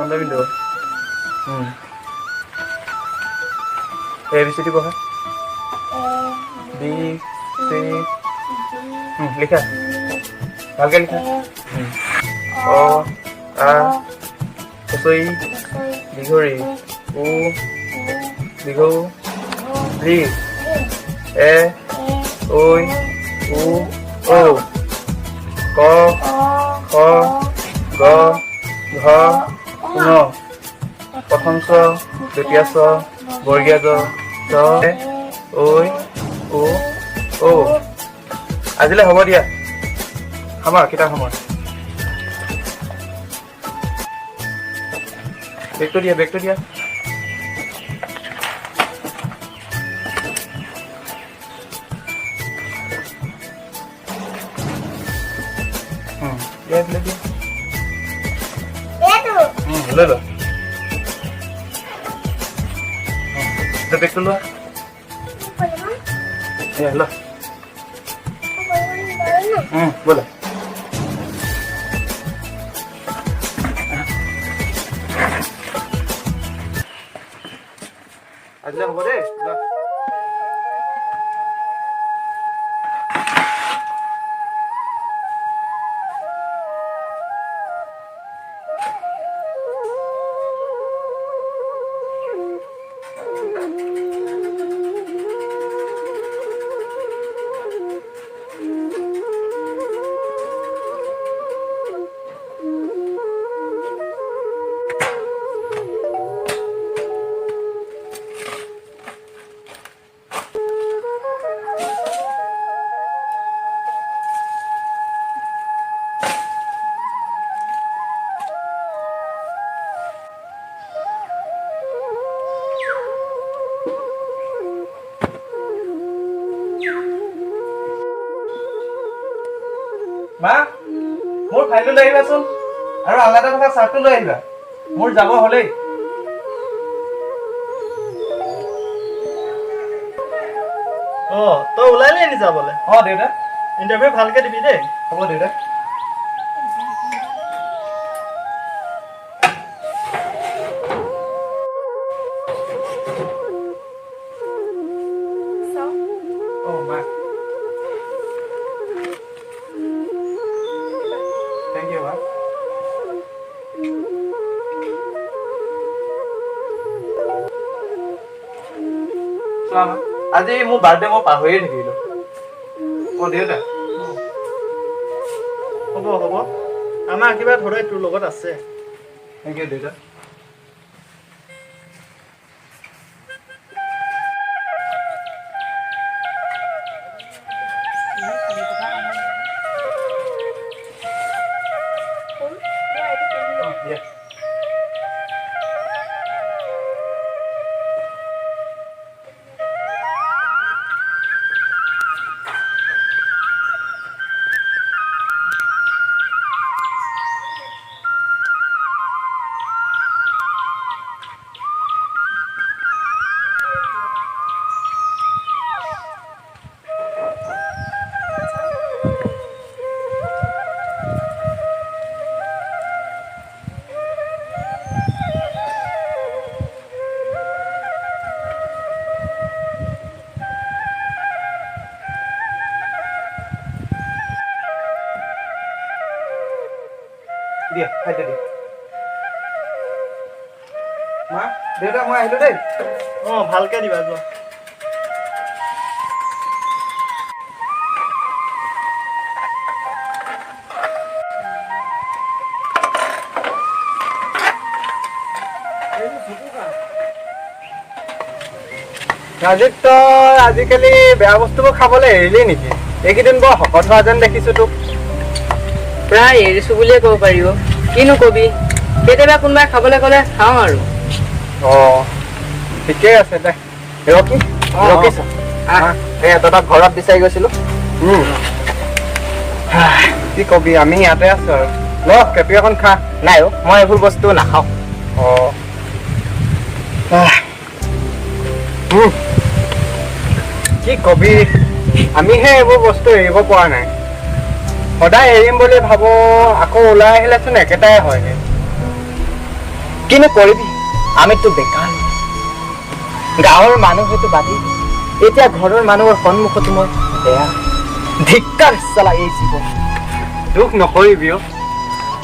চন্দ্ৰবিন্দু ABCD পঢ়া B C লিখা ভালকে লিখা অ আ হচৈ দীঘৰি উ দীঘৌ ৰি এ ঐ উ ঔ ক খ গ ঘ ঙ প্ৰথম চ দ্বিতীয় চ বৰ্গীয় জ চ ঐ উ ঔ আজিলে হ'ব দিয়া আমাৰ কিতাপ সময় বেগটো দিয়া লৈ ল বেগটো লোৱা ল ব'লা আজিলে হ'ব দেই মা মোৰ ফাইলটো লৈ আহিবাচোন আৰু আলাদা থকা চাৰ্টটো লৈ আহিবা মোৰ যাব হ'লেই তই ওলাইলি নি যাবলৈ দেউতা ইণ্টাৰভিউ ভালকে দিবি দেই হ'ব দেউতা মা Thank you, ma'am. আজি মোৰ বাৰ্থডে মই পাহৰিয়ে থাকিলো দেউতা হ'ব আমাৰ আশীৰ্বাদ সদায় তোৰ লগত আছে থেংক ইউ দেউতা দিয়া খাদ্য দিয়া মা দেউতা মই আহিলো দেই ভালকে দিবা যোৱা ৰাজীৱ তই আজিকালি বেয়া বস্তুবোৰ খাবলৈ এৰিলি নেকি এইকেইদিন বৰ শকত হোৱা যেন দেখিছো তোক প্ৰায় এৰিছো বুলিয়ে ক'ব পাৰিব কিনো কবি কেতিয়াবা কোনোবাই খাবলৈ ক'লে খাওঁ আৰু ঠিকেই আছে দে ৰকিছ তই ঘৰত বিচাৰি গৈছিলো কি কবি আমি ইয়াতে আছো আৰু ল কেপি এখন খা নাই মই এইবোৰ বস্তু নাখাওঁ কি কবি আমিহে এইবোৰ বস্তু এৰিব পৰা নাই সদায় এৰিম বুলি ভাবো আকৌ ওলাই আহিলেচোন একেটাই হয়গে কিনো কৰিবি আমিতো বেকাৰ গাঁৱৰ মানুহ হয়তো বাদি এতিয়া ঘৰৰ মানুহৰ সন্মুখতো মই বেয়া ধিক্কাৰ চালা এই জীৱন দুখ নকৰিবি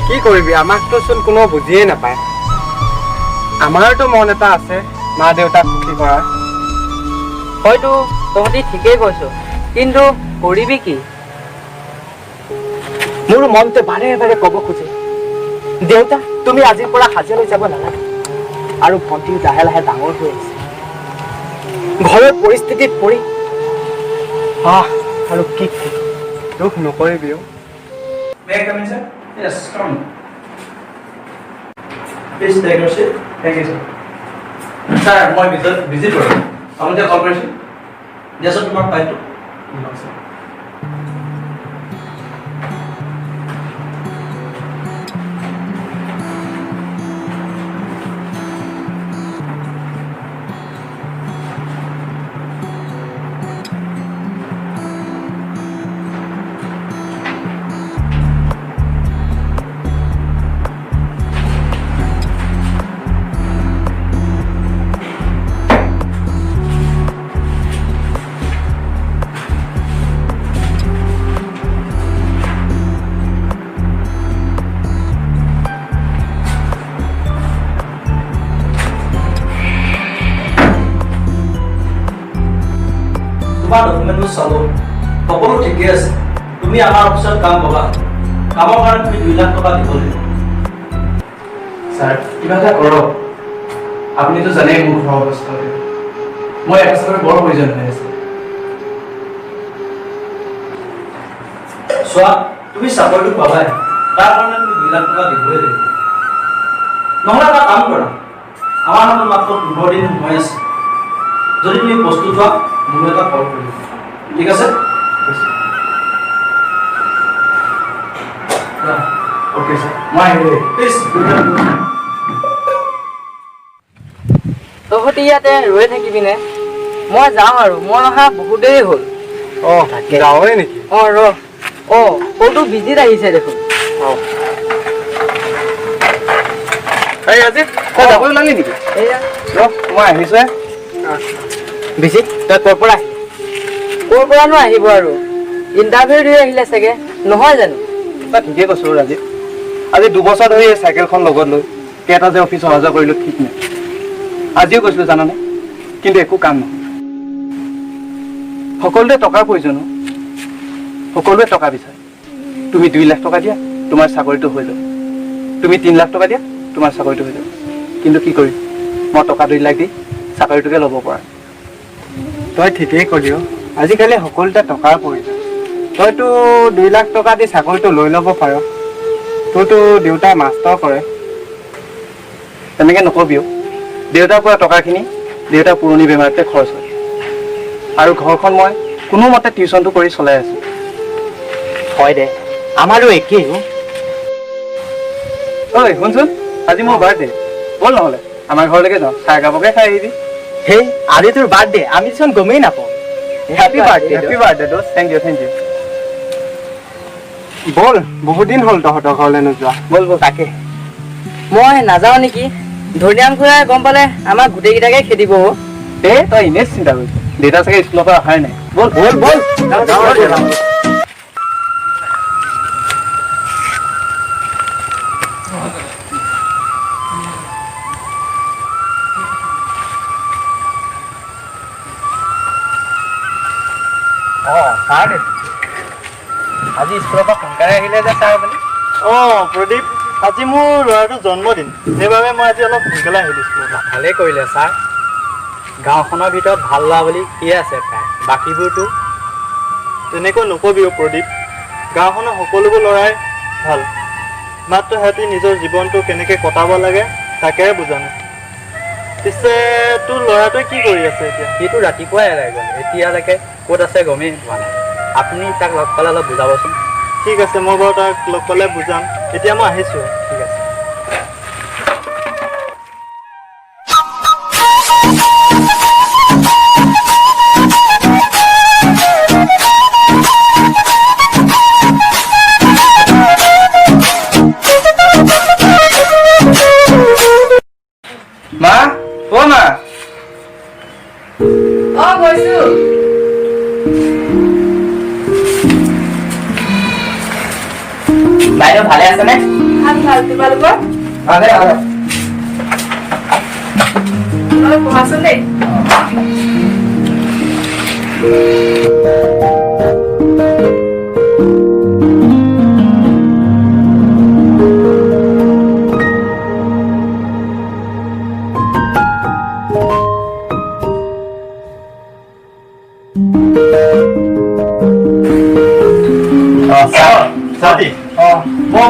কি কৰিবি আমাকতোচোন কোনো বুজিয়ে নাপায় আমাৰতো মন এটা আছে মা দেউতাক সুখী কৰাৰ হয়তো তহঁতি ঠিকেই কৈছ কিন্তু কৰিবি কি মোৰ মনতে বাৰে বাৰে ক'ব খোজে দেউতা তুমি আজিৰ পৰা হাজিৰালৈ যাব নালাগে আৰু ভণ্টি লাহে লাহে ডাঙৰ হৈ আছে ঘৰৰ পৰিস্থিতিত পৰি আৰু কি দুখ নকৰিবি May I come in, sir? Yes, come. Please take your seat. Thank you, sir. Sir, মই visit কৰিম আপুনি যে কল কৰিছিল দিয়াচোন তোমাৰ ফাইলটো sir. তোমাৰ ডকুমেণ্টবোৰ চালোঁ সকলো ঠিকেই আছে তুমি আমাৰ অফিচত কাম পাবা কামৰ কাৰণে তুমি 2 লাখ টকা দিব লাগিব ছাৰ কিবা এটা কৰক আপুনিতো জানেই মোৰ ঘৰৰ অৱস্থা মই একেবাৰে বৰ প্ৰয়োজন হৈ আছে চোৱা তুমি চাকৰিটো পাবাই তাৰ কাৰণে তুমি 2 লাখ টকা দিবই লাগিব নহ'লে এটা কাম কৰা আমাৰ হাতত মাত্ৰ 15 দিন সময় আছে যদি তুমি প্ৰস্তুত হোৱা মোৰ এটা কল কৰিব ঠিক আছে ওকে স্যাৰ মই প্লিজ তহঁতি ইয়াতে ৰৈ থাকিবিনে মই যাওঁ আৰু মই অহা বহুত দেৰি হ'ল যাওঁৱে নেকি সৌটো বিজিত আহিছে দেখোন এই আজি তই যাব ওলালি নেকি এয়া মই আহিছোৱে বিজি তই ক'ৰ পৰা ক'ৰ পৰানো আহিব আৰু ইণ্টাৰভিউ দি আহিলে চাগে নহয় জানো তই ঠিকেই কৈছো ৰাজীৱ আজি 2 বছৰ ধৰি এই চাইকেলখন লগত লৈ কেইটা যে অফিচ অহা যোৱা কৰিলোঁ ঠিক নাই আজিও গৈছিলোঁ জানানে কিন্তু একো কাম নহয় সকলোৱে টকাৰ প্ৰয়োজন সকলোৱে টকা বিচাৰে তুমি 2 লাখ টকা দিয়া তোমাৰ চাকৰিটো হৈ যাব তুমি 3 লাখ টকা দিয়া তোমাৰ চাকৰিটো হৈ যাব কিন্তু কি কৰিম মই টকা 2 লাখ দি চাকৰিটোকে ল'ব পৰা তই ঠিকেই ক'লি আজিকালি সকলোতে টকাৰ প্ৰয়োজন তইতো 2 লাখ টকা দি চাকৰিটো লৈ ল'ব পাৰ তোৰতো দেউতাই মাষ্টাৰ কৰে তেনেকৈ নকবি দেউতাৰ পৰা টকাখিনি দেউতাৰ পুৰণি বেমাৰতে খৰচ হয় আৰু ঘৰখন মই কোনোমতে টিউশ্যনটো কৰি চলাই আছোঁ হয় দে আমাৰো একেই ঐ শুনচোন আজি মোৰ বাৰ্থডে ব'ল নহ'লে আমাৰ ঘৰলৈকে যাওঁ চাহ একাপকে খাই আহিবি হেই আজি তোৰ বাৰ্থডে আমি চোন গমেই নাপাওঁ হেপী বাৰ্থডে দোস্ত থেংক ইউ ব'ল বহুত দিন হ'ল তহঁতৰ ঘৰলৈ নোযোৱা ব'ল তাকে মই নাযাওঁ নেকি ধনিৰাম খুৰাই গম পালে আমাক গোটেইকেইটাকে খেদিব তই এনেই চিন্তা কৰিছ দেউতা চাগে স্কুলৰ পৰা অহাই নাই ব'ল আজি স্কুলৰ পৰা সোনকালে আহিলে যে ছাৰ আপুনি প্ৰদীপ আজি মোৰ ল'ৰাটোৰ জন্মদিন সেইবাবে মই আজি অলপ সোনকালে আহিলোঁ স্কুলৰ পৰা ভালেই কৰিলে ছাৰ গাঁওখনৰ ভিতৰত ভাল ল'ৰা বুলি কি আছে প্ৰায় বাকীবোৰতো তেনেকৈ নকবি প্ৰদীপ গাঁওখনৰ সকলোবোৰ ল'ৰাই ভাল মাত্ৰ সিহঁতি নিজৰ জীৱনটো কেনেকৈ কটাব লাগে তাকেহে বুজা নাই পিছে তোৰ ল'ৰাটোৱে কি কৰি আছে এতিয়া সিটো ৰাতিপুৱাই এৰাই গ'ল এতিয়ালৈকে ক'ত আছে গমেই পোৱা নাই আপুনি তাক লগ পালে অলপ বুজাবচোন ঠিক আছে মই বাৰু তাক লগ পালে বুজাম এতিয়া মই আহিছোঁ ঠিক আছে আছেনে? ভাল ভাল তোমালোকৰ ভালে ভালে। তোমালোক পঢ়াচোন দেই Sati. Bo.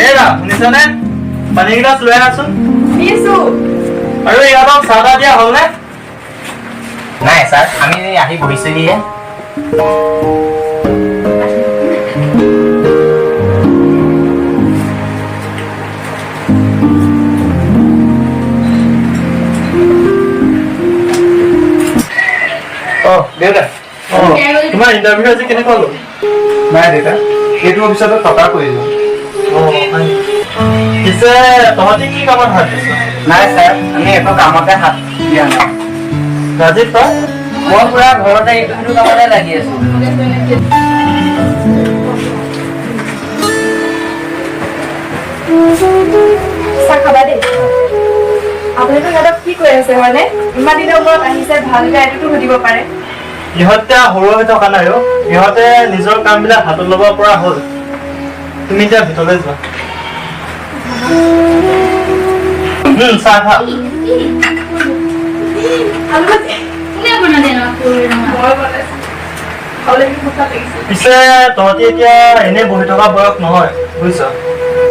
Era, শুনিছনে? পানী গিলাচ লৈ আছোন। নিছো আৰু ইয়াত চাহ দিয়া হ'লনে? নাই ছাৰ আমি আহি বহিছোহিহে দেউতা তোমাৰ ইণ্টাৰভিউ আজি কেনেকুৱা হ'ল? নাই দেউতা এইটো অফিচতে টকাৰ প্ৰয়োজন। পিছে তহঁতি কি কামত হাত দিছ? নাই ছাৰ আমি একো কামতে হাত দিয়া নাই। ৰাজীৱ তই? মই পুৰা ঘৰতে ইটো সিটো কামতে লাগি আছো। চাহ খাবা দেই আপুনিতো সিহঁতক কি কৈ আছে হয়নে ইমান দিনৰ মূৰত আহিছে ভাল বেয়া এইটোতো সুধিব পাৰে ইহঁতে সৰু হৈ থকা নাই অ'। ইহঁতে নিজৰ কামবিলাক হাতত ল'ব পৰা হ'ল। তুমি এতিয়া ভিতৰলৈ যোৱা। চাহ খা। পিছে তহঁতি এতিয়া এনেই বহি থকা বয়স নহয় বুজিছ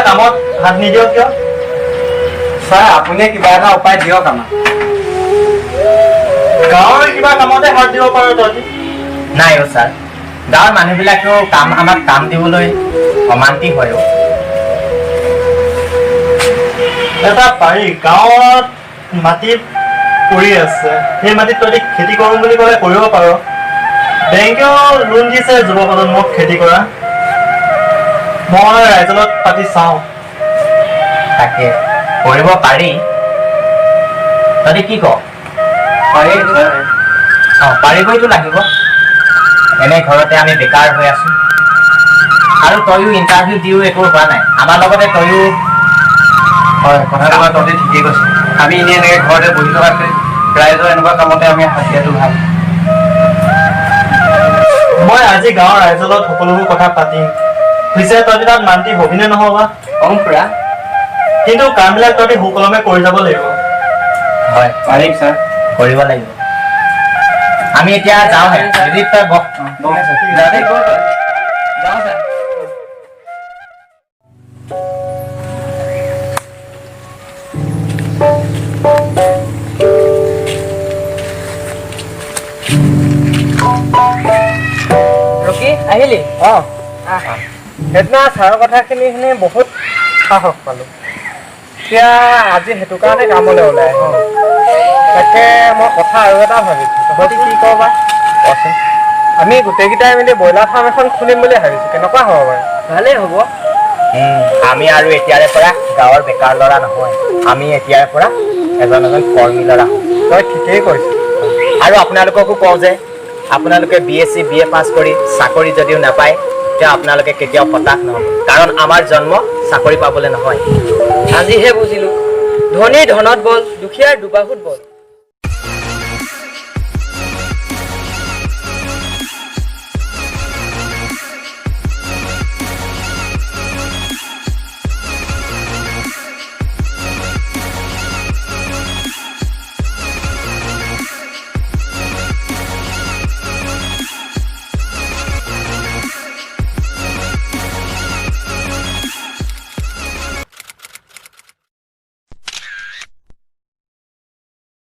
কামত হাত নিদিয় কিয়? ছাৰ আপুনি কিবা এটা উপায় দিয়ক আমাক। গাঁৱৰ কিবা কামতে হাত দিব পাৰ তহঁতি। নাই অ' ছাৰ গাঁৱৰ মানুহবিলাকেও আমাক কাম দিবলৈ অমান্তি হয় অ' এটা পাৰি গাঁৱত মাটি পৰি আছে সেই মাটিত তহঁতি খেতি কৰোঁ বুলি ক'লে কৰিব পাৰ। বেংকেও লোন দিছে যুৱ প্ৰজন্মক খেতি কৰা। মই ৰাইজৰ লগত পাতি চাওঁ। তাকে কৰিব পাৰি তহঁতি কি ক পাৰিবইতো লাগিব এনে ঘৰতে আমি বেকাৰ হৈ আছো আৰু তয়ো ইণ্টাৰভিউ দিও একো হোৱা নাই আমাৰ লগতে তয়ো হয় কথাটো মই তহঁতি ঠিকেই কৈছোঁ। আমি এনেই এনেকৈ ঘৰতে বহি থকাতকৈ ৰাইজৰ এনেকুৱা কামতে আমি হাত দিয়াটো ভাল। মই আজি গাঁৱৰ ৰাইজৰ লগত সকলোবোৰ কথা পাতিম। পিছে তহঁতি তাত মান্তি হবিনে নহবা? কম খুৰা কিন্তু কামবিলাক তহঁতি সুকলমে কৰি যাব লাগিব। হয় পাৰিম ছাৰ। কৰিব লাগিব আমি এতিয়া যাওঁহে যদি তই বহ যাওঁ ছাৰ। ৰকি আহিলি সেইদিনা ছাৰৰ কথাখিনি শুনি বহুত সাহস পালোঁ। এতিয়া আজি সেইটো কাৰণে কামলৈ ওলাই আহোঁ। তাকে মই কথা আৰু এটা ভাবিছোঁ তহঁতি কি ক বা কচোন। আমি গোটেইকেইটাই মিলি ব্ৰইলাৰ ফাৰ্ম এখন খুলিম বুলি ভাবিছোঁ কেনেকুৱা হ'ব বাৰু? ভালেই হ'ব। আমি আৰু এতিয়াৰে পৰা গাঁৱৰ বেকাৰ ল'ৰা নহয় আমি এতিয়াৰে পৰা এজন কৰ্মী ল'ৰা হ'ম তই ঠিকেই কৈছ। আৰু আপোনালোককো কওঁ যে আপোনালোকে BSc BA পাছ কৰি চাকৰি যদিও নাপায় তেতিয়া আপোনালোকে কেতিয়াও হতাশ নহ'ব কাৰণ আমাৰ জন্ম চাকৰি পাবলৈ নহয়। আজিহে বুজিলো ধনীৰ ধনত বল দুখীয়াৰ দুবাহুত বল।